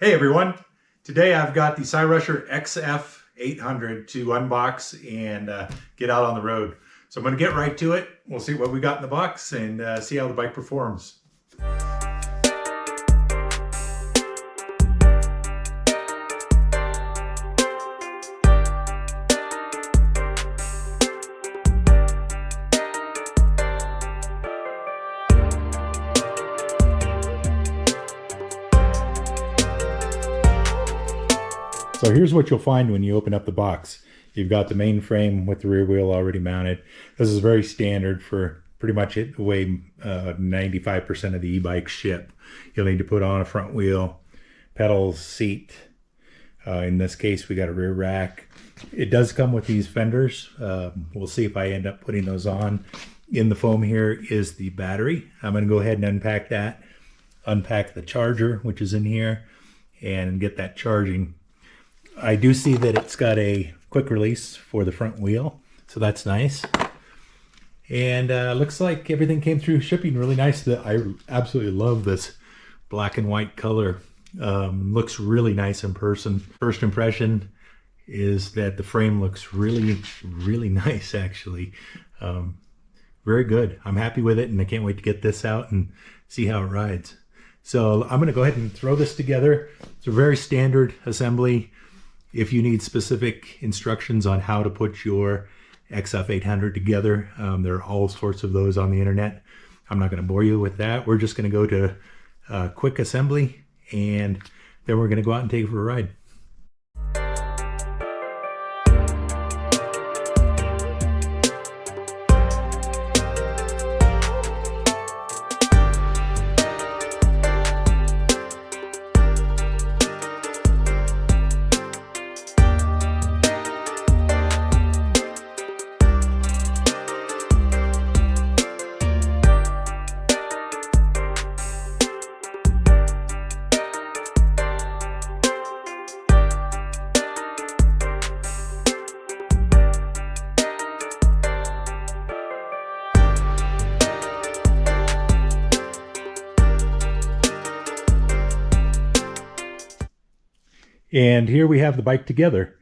Hey everyone, today I've got the Cyrusher XF800 to unbox and get out on the road. So I'm going to get right to it. We'll see what we got in the box and see how the bike performs. So here's what you'll find when you open up the box. You've got the main frame with the rear wheel already mounted. This is very standard for pretty much the way 95% of the e-bikes ship. You'll need to put on a front wheel, pedals, seat. In this case, we got a rear rack. It does come with these fenders. We'll see if I end up putting those on. In the foam here is the battery. I'm going to go ahead and unpack that. Unpack the charger, which is in here, and get that charging. I do see that it's got a quick release for the front wheel, so that's nice. And looks like everything came through shipping really nice. I absolutely love this black and white color. Looks really nice in person. First impression is that the frame looks really, really nice actually. Very good. I'm happy with it and I can't wait to get this out and see how it rides. So I'm going to go ahead and throw this together. It's a very standard assembly. If you need specific instructions on how to put your XF800 together, there are all sorts of those on the internet. I'm not going to bore you with that. We're just going to go to quick assembly and then we're going to go out and take it for a ride. And here we have the bike together.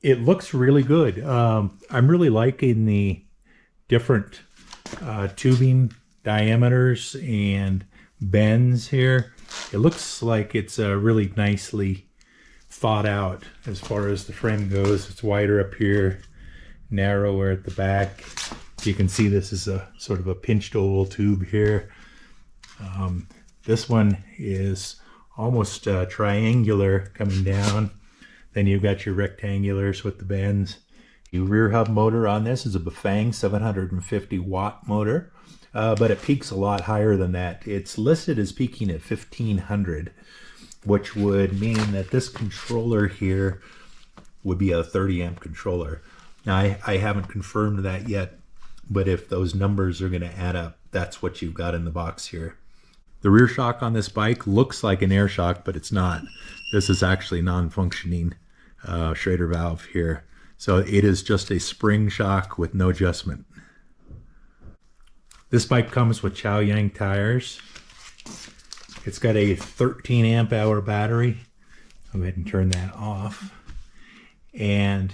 It looks really good. I'm really liking the different tubing diameters and bends here. It looks like it's really nicely thought out as far as the frame goes. It's wider up here, narrower at the back. You can see this is a sort of a pinched oval tube here. This one is almost triangular coming down. Then you've got your rectangulars with the bends. The rear hub motor on this is a Bafang 750 watt motor, but it peaks a lot higher than that. It's listed as peaking at 1500, which would mean that this controller here would be a 30 amp controller. Now I haven't confirmed that yet, but if those numbers are going to add up, that's what you've got in the box here. The rear shock on this bike looks like an air shock, but it's not. This is actually non-functioning Schrader valve here. So it is just a spring shock with no adjustment. This bike comes with Chow Yang tires. It's got a 13 amp hour battery. I'll go ahead and turn that off. And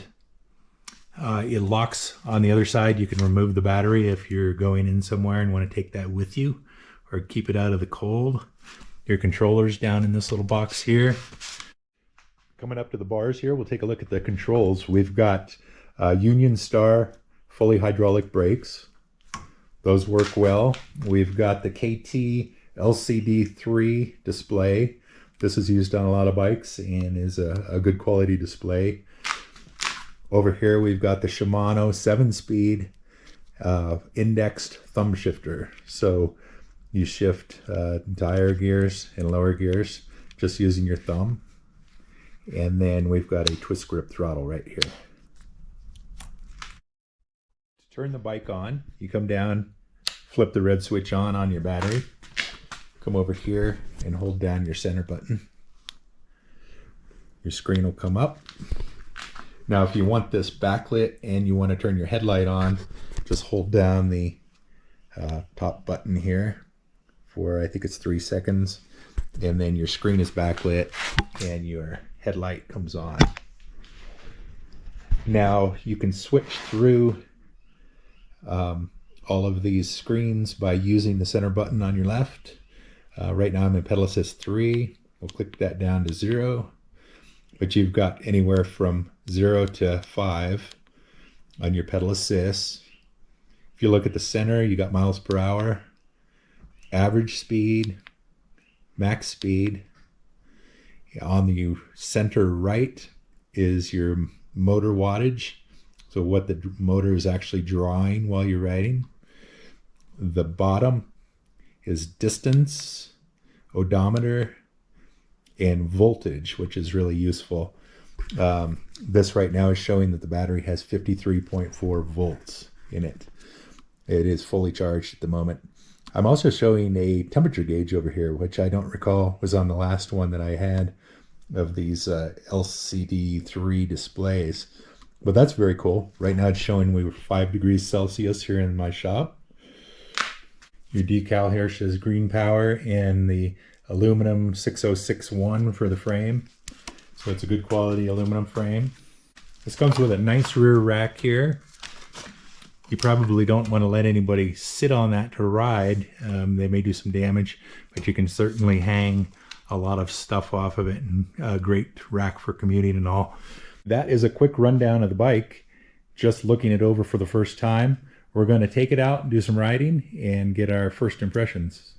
it locks on the other side. You can remove the battery if you're going in somewhere and want to take that with you, or keep it out of the cold. Your controller's down in this little box here. Coming up to the bars here, we'll take a look at the controls. We've got Union Star fully hydraulic brakes. Those work well. We've got the KT LCD3 display. This is used on a lot of bikes and is a good quality display. Over here we've got the Shimano 7-speed indexed thumb shifter. So you shift higher gears and lower gears just using your thumb. And then we've got a twist grip throttle right here. To turn the bike on, you come down, flip the red switch on your battery. Come over here and hold down your center button. Your screen will come up. Now if you want this backlit and you want to turn your headlight on, just hold down the top button here for, I think it's 3 seconds, and then your screen is backlit and your headlight comes on. Now you can switch through all of these screens by using the center button on your left. Right now I'm in pedal assist 3. We'll click that down to 0, but you've got anywhere from 0 to 5 on your pedal assist. If you look at the center, you got miles per hour, average speed, max speed. On the center right is your motor wattage, so what the motor is actually drawing while you're riding. The bottom is distance, odometer, and voltage, which is really useful. This right now is showing that the battery has 53.4 volts in it. It is fully charged at the moment. I'm also showing a temperature gauge over here, which I don't recall was on the last one that I had of these LCD3 displays. But that's very cool. Right now it's showing we were 5 degrees Celsius here in my shop. Your decal here says green power and the aluminum 6061 for the frame. So it's a good quality aluminum frame. This comes with a nice rear rack here. You probably don't want to let anybody sit on that to ride. They may do some damage, but you can certainly hang a lot of stuff off of it, and a great rack for commuting and all. That is a quick rundown of the bike. Just looking it over for the first time. We're going to take it out and do some riding and get our first impressions.